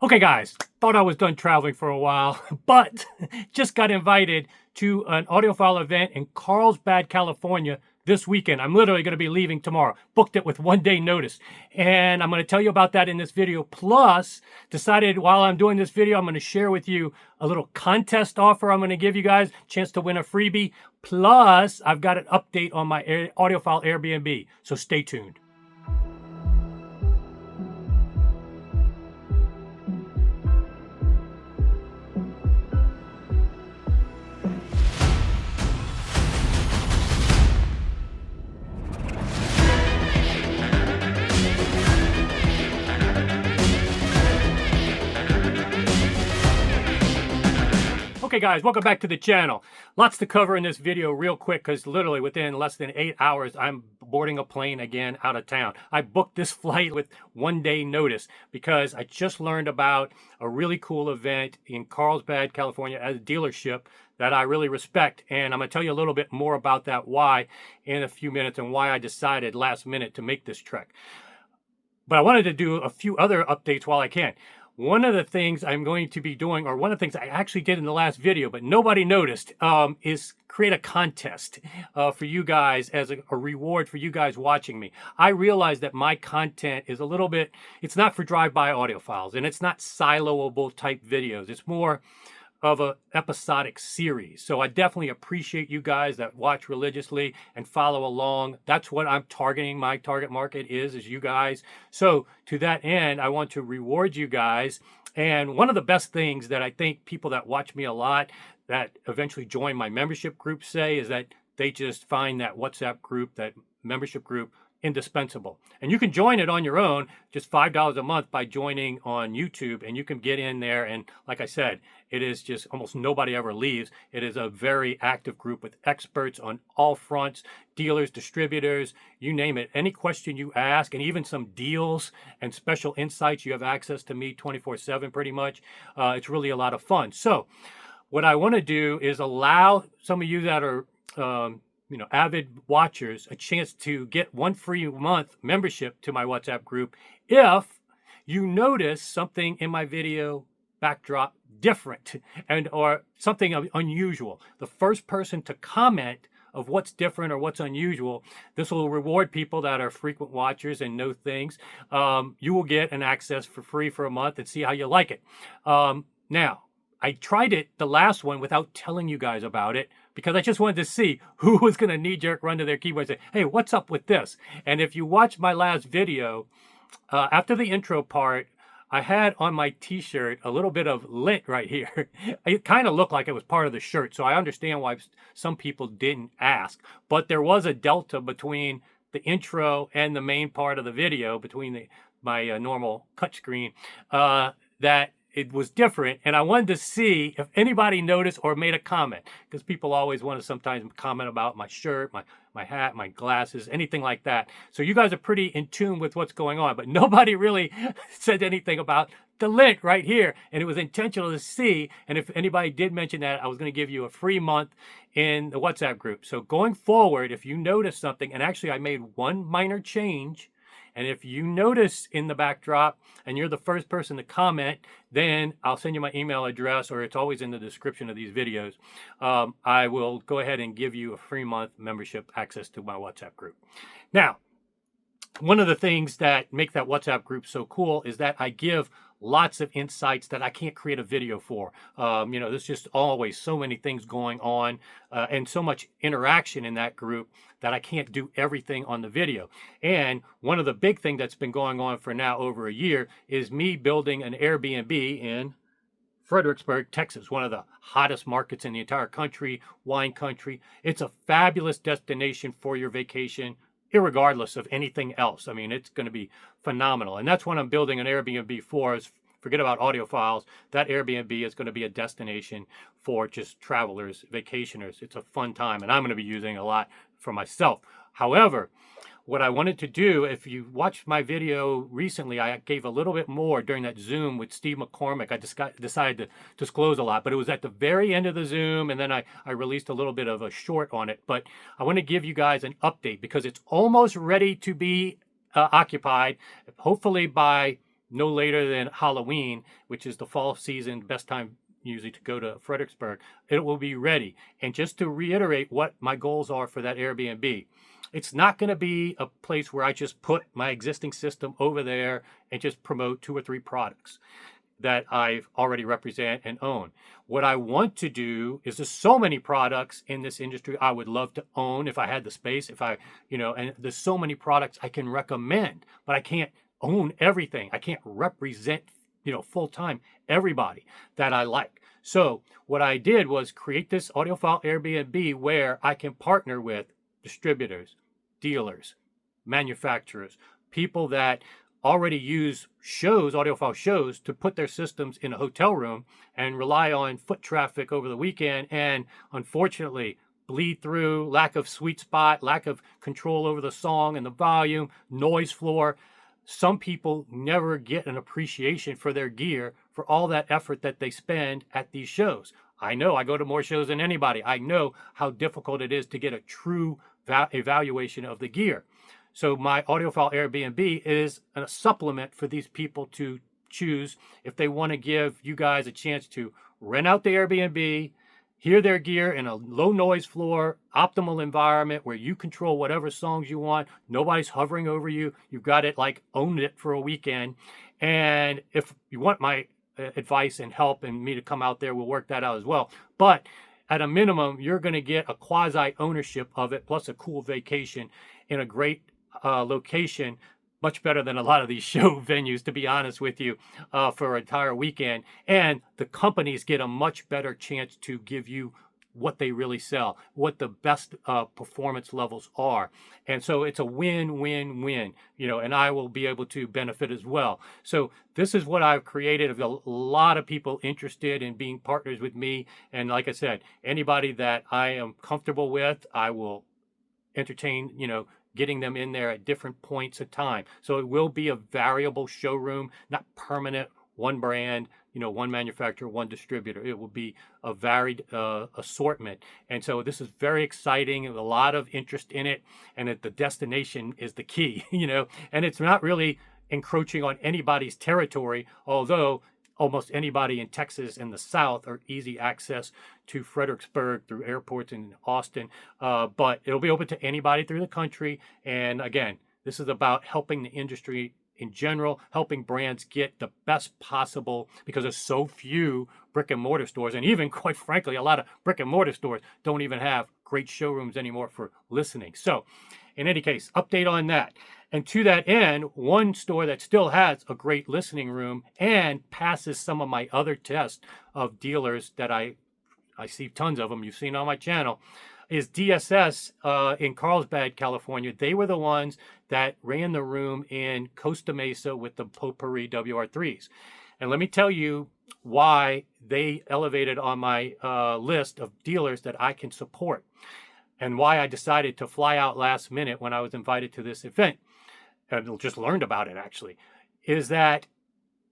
Okay, guys, thought I was done traveling for a while, but just got invited to an audiophile event in Carlsbad, California this weekend. I'm literally going to be leaving tomorrow. Booked it with 1 day notice. And I'm going to tell you about that in this video. Plus, decided while I'm doing this video, I'm going to share with you a little contest offer I'm going to give you guys, chance to win a freebie. Plus, I've got an update on my audiophile Airbnb. So stay tuned. Okay guys, welcome back to the channel. Lots to cover in this video real quick because literally within less than 8 hours, I'm boarding a plane again out of town. I booked this flight with 1 day notice because I just learned about a really cool event in Carlsbad, California at a dealership that I really respect. And I'm gonna tell you a little bit more about that why in a few minutes and why I decided last minute to make this trek. But I wanted to do a few other updates while I can. One of the things I'm going to be doing, or one of the things I actually did in the last video, but nobody noticed, is create a contest for you guys as a reward for you guys watching me. I realize that my content is a little bit, it's not for drive-by audiophiles, and it's not siloable type videos. It's more of a episodic series. So I definitely appreciate you guys that watch religiously and follow along. That's what I'm targeting. My target market is you guys. So to that end, I want to reward you guys. And one of the best things that I think people that watch me a lot that eventually join my membership group say is that they just find that WhatsApp group, that membership group, indispensable. And you can join it on your own, just $5 a month by joining on YouTube, and you can get in there. And like I said, it is just almost nobody ever leaves. It is a very active group with experts on all fronts, dealers, distributors, you name it. Any question you ask, and even some deals and special insights, you have access to me 24/7 pretty much. It's really a lot of fun. So what I want to do is allow some of you that are avid watchers a chance to get 1 free month membership to my WhatsApp group if you notice something in my video backdrop different and or something unusual. The first person to comment of what's different or what's unusual, this will reward people that are frequent watchers and know things. You will get an access for free for a month and see how you like it. Now, I tried it, the last one, without telling you guys about it because I just wanted to see who was going to knee-jerk run to their keyboard and say, hey, what's up with this? And if you watch my last video, after the intro part, I had on my t-shirt a little bit of lint right here. It kind of looked like it was part of the shirt, so I understand why some people didn't ask. But there was a delta between the intro and the main part of the video, between my normal cut screen, that it was different, and I wanted to see if anybody noticed or made a comment, because people always want to sometimes comment about my shirt, my hat, my glasses, anything like that. So you guys are pretty in tune with what's going on, but nobody really said anything about the link right here, and it was intentional to see. And if anybody did mention that, I was going to give you a free month in the WhatsApp group. So going forward, if you notice something, and actually I made one minor change, and if you notice in the backdrop and you're the first person to comment, then I'll send you my email address, or it's always in the description of these videos. I will go ahead and give you a free month membership access to my WhatsApp group. Now, one of the things that make that WhatsApp group so cool is that I give lots of insights that I can't create a video for. There's just always so many things going on and so much interaction in that group that I can't do everything on the video. And one of the big things that's been going on for now over a year is me building an Airbnb in Fredericksburg, Texas, one of the hottest markets in the entire country, wine country. It's a fabulous destination for your vacation, irregardless of anything else. I mean, it's going to be phenomenal. And that's what I'm building an Airbnb for. Is forget about audiophiles. That Airbnb is going to be a destination for just travelers, vacationers. It's a fun time, and I'm going to be using a lot for myself. However, what I wanted to do, if you watched my video recently, I gave a little bit more during that Zoom with Steve McCormick. I just decided to disclose a lot, but it was at the very end of the Zoom, and then I released a little bit of a short on it. But I want to give you guys an update because it's almost ready to be occupied. Hopefully by no later than Halloween, which is the fall season, best time usually to go to Fredericksburg, it will be ready. And just to reiterate what my goals are for that Airbnb, it's not going to be a place where I just put my existing system over there and just promote 2 or 3 products that I already represent and own. What I want to do is there's so many products in this industry I would love to own if I had the space, if I, and there's so many products I can recommend, but I can't own everything. I can't represent, full time everybody that I like. So what I did was create this Audiophile Airbnb where I can partner with distributors, dealers, manufacturers, people that already use audiophile shows, to put their systems in a hotel room and rely on foot traffic over the weekend, and unfortunately bleed through lack of sweet spot, lack of control over the song and the volume, noise floor. Some people never get an appreciation for their gear, for all that effort that they spend at these shows. I know, I go to more shows than anybody. I know how difficult it is to get a true evaluation of the gear. So my Audiophile Airbnb is a supplement for these people to choose if they want to give you guys a chance to rent out the Airbnb, hear their gear in a low noise floor, optimal environment where you control whatever songs you want. Nobody's hovering over you. You've got it like owned it for a weekend. And if you want my advice and help and me to come out there, we'll work that out as well. But at a minimum, you're going to get a quasi ownership of it, plus a cool vacation in a great location, much better than a lot of these show venues, to be honest with you, for an entire weekend. And the companies get a much better chance to give you what they really sell, what the best performance levels are. And so it's a win-win-win, and I will be able to benefit as well. So this is what I've created. I've got a lot of people interested in being partners with me. And like I said, anybody that I am comfortable with, I will entertain, getting them in there at different points of time. So it will be a variable showroom, not permanent, one brand, one manufacturer, one distributor. It will be a varied assortment. And so this is very exciting, and a lot of interest in it. And the destination is the key, and it's not really encroaching on anybody's territory, although almost anybody in Texas and the South are easy access to Fredericksburg through airports in Austin. But it'll be open to anybody through the country. And again, this is about helping the industry in general, helping brands get the best possible, because there's so few brick and mortar stores. And even, quite frankly, a lot of brick and mortar stores don't even have great showrooms anymore for listening. So in any case, update on that. And to that end, one store that still has a great listening room and passes some of my other tests of dealers that I see tons of them, you've seen on my channel, is DSS in Carlsbad, California. They were the ones that ran the room in Costa Mesa with the Potpourri WR3s. And let me tell you why they elevated on my list of dealers that I can support, and why I decided to fly out last minute when I was invited to this event, and just learned about it actually, is that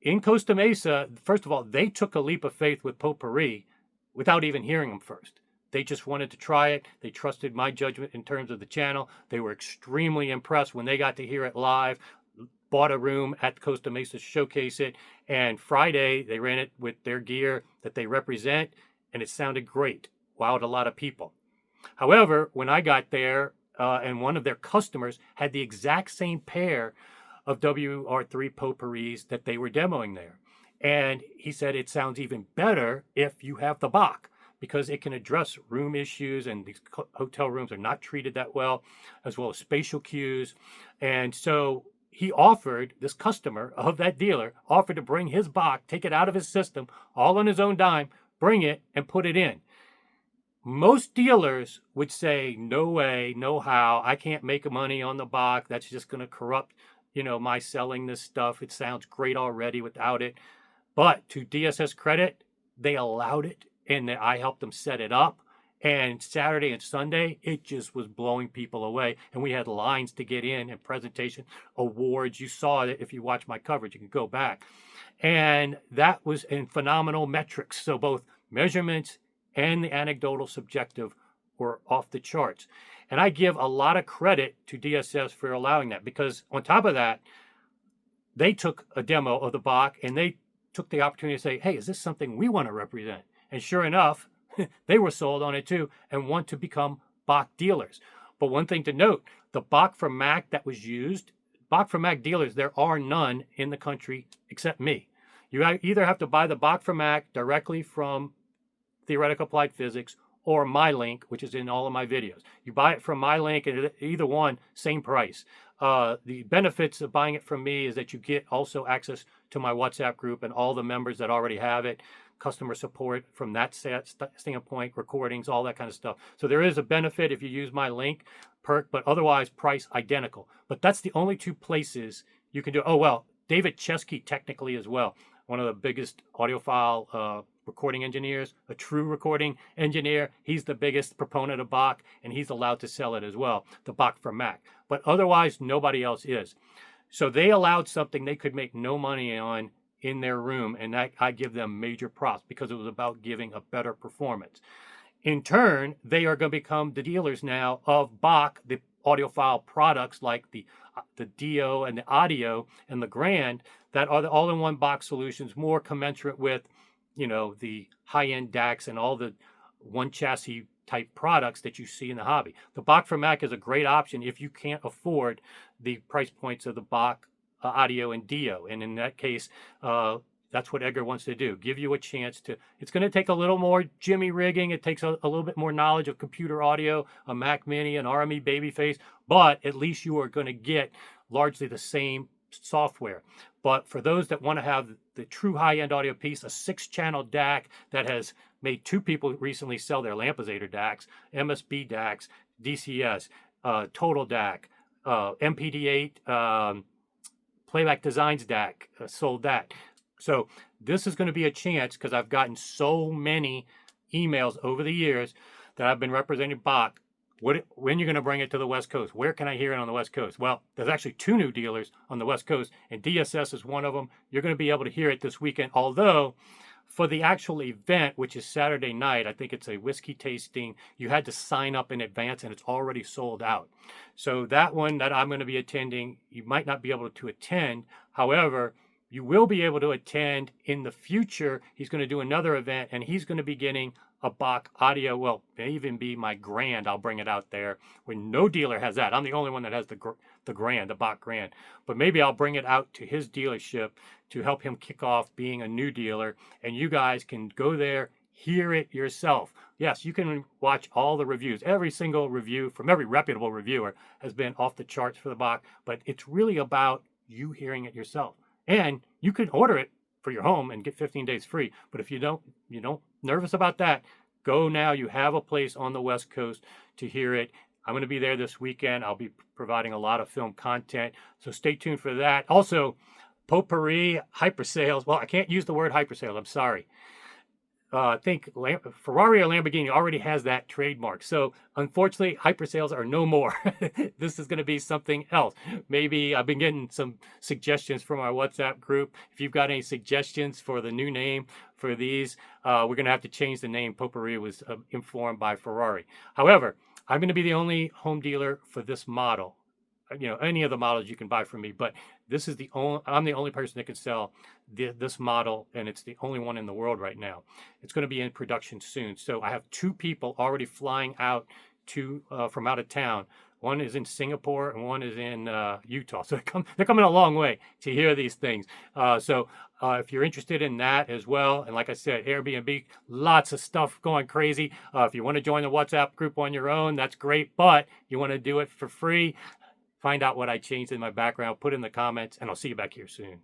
in Costa Mesa, first of all, they took a leap of faith with Potpourri without even hearing them first. They just wanted to try it. They trusted my judgment in terms of the channel. They were extremely impressed when they got to hear it live, bought a room at Costa Mesa to showcase it, and Friday they ran it with their gear that they represent, and it sounded great. Wowed a lot of people. However, when I got there, and one of their customers had the exact same pair of WR3 Potpourris that they were demoing there. And he said it sounds even better if you have the Bach, because it can address room issues, and these hotel rooms are not treated that well as spatial cues. And so he offered, this customer of that dealer, offered to bring his Bach, take it out of his system, all on his own dime, bring it and put it in. Most dealers would say, no way, no how, I can't make money on the Bach. That's just going to corrupt, my selling this stuff. It sounds great already without it. But to DSS credit, they allowed it, and I helped them set it up. And Saturday and Sunday, it just was blowing people away. And we had lines to get in, and presentation, awards. You saw it if you watch my coverage. You can go back. And that was in phenomenal metrics. So both measurements and the anecdotal subjective were off the charts. And I give a lot of credit to DSS for allowing that, because on top of that, they took a demo of the Bach and they took the opportunity to say, hey, is this something we want to represent? And sure enough, they were sold on it too and want to become Bach dealers. But one thing to note, the Bach for Mac that was used, Bach for Mac dealers, there are none in the country except me. You either have to buy the Bach for Mac directly from Theoretica Applied Physics or my link, which is in all of my videos. You buy it from my link, and either one, same price. The benefits of buying it from me is that you get also access to my WhatsApp group and all the members that already have it, customer support from that standpoint, recordings, all that kind of stuff. So there is a benefit if you use my link perk, but otherwise price identical. But that's the only two places you can do. Oh, well, David Chesky technically as well, one of the biggest audiophile recording engineers, a true recording engineer. He's the biggest proponent of Bach, and he's allowed to sell it as well, the Bach for Mac. But otherwise, nobody else is. So they allowed something they could make no money on in their room, and that I give them major props because it was about giving a better performance. In turn, they are going to become the dealers now of Bach, the audiophile products like the Dio and the Audio and the Grand that are the all-in-one Bach solutions, more commensurate with, you know, the high-end DACs and all the one chassis type products that you see in the hobby. The Bach for Mac is a great option if you can't afford the price points of the Bach Audio and Dio. And in that case, that's what Edgar wants to do. Give you a chance to, it's going to take a little more Jimmy rigging. It takes a little bit more knowledge of computer audio, a Mac Mini, an RME Babyface, but at least you are going to get largely the same software. But for those that want to have the true high-end audio piece, a 6-channel DAC that has made 2 people recently sell their Lampezator DACs, MSB DACs, DCS, Total DAC, MPD8, Playback Designs DAC, sold that. So this is going to be a chance, because I've gotten so many emails over the years that I've been representing Bach. When you're going to bring it to the West Coast? Where can I hear it on the West Coast? Well, there's actually 2 new dealers on the West Coast, and DSS is one of them. You're going to be able to hear it this weekend, although for the actual event, which is Saturday night, I think it's a whiskey tasting, you had to sign up in advance, and it's already sold out. So that one that I'm going to be attending, you might not be able to attend. However, you will be able to attend in the future. He's going to do another event, and he's going to be getting a Bach Audio. Well, may even be my Grand. I'll bring it out there when no dealer has that. I'm the only one that has the Grand, the Bach Grand. But maybe I'll bring it out to his dealership to help him kick off being a new dealer. And you guys can go there, hear it yourself. Yes, you can watch all the reviews. Every single review from every reputable reviewer has been off the charts for the Bach. But it's really about you hearing it yourself. And you can order it for your home and get 15 days free. But if you don't nervous about that, go now. You have a place on the West Coast to hear it. I'm going to be there this weekend. I'll be providing a lot of film content, so stay tuned for that. Also, potpourri, hypersales. Well, I can't use the word hypersales. I'm sorry. I think Ferrari or Lamborghini already has that trademark. So unfortunately, hypersales are no more. This is going to be something else. Maybe I've been getting some suggestions from our WhatsApp group. If you've got any suggestions for the new name for these, we're going to have to change the name. Potpourri was informed by Ferrari. However, I'm going to be the only home dealer for this model. You know, any of the models you can buy from me, but this is I'm the only person that can sell this model, and it's the only one in the world right now. It's going to be in production soon. So I have 2 people already flying out from out of town. One is in Singapore and one is in Utah. So they're coming a long way to hear these things. So if you're interested in that as well, and like I said, Airbnb, lots of stuff going crazy. If you want to join the WhatsApp group on your own, that's great. But you want to do it for free, find out what I changed in my background, put in the comments, and I'll see you back here soon.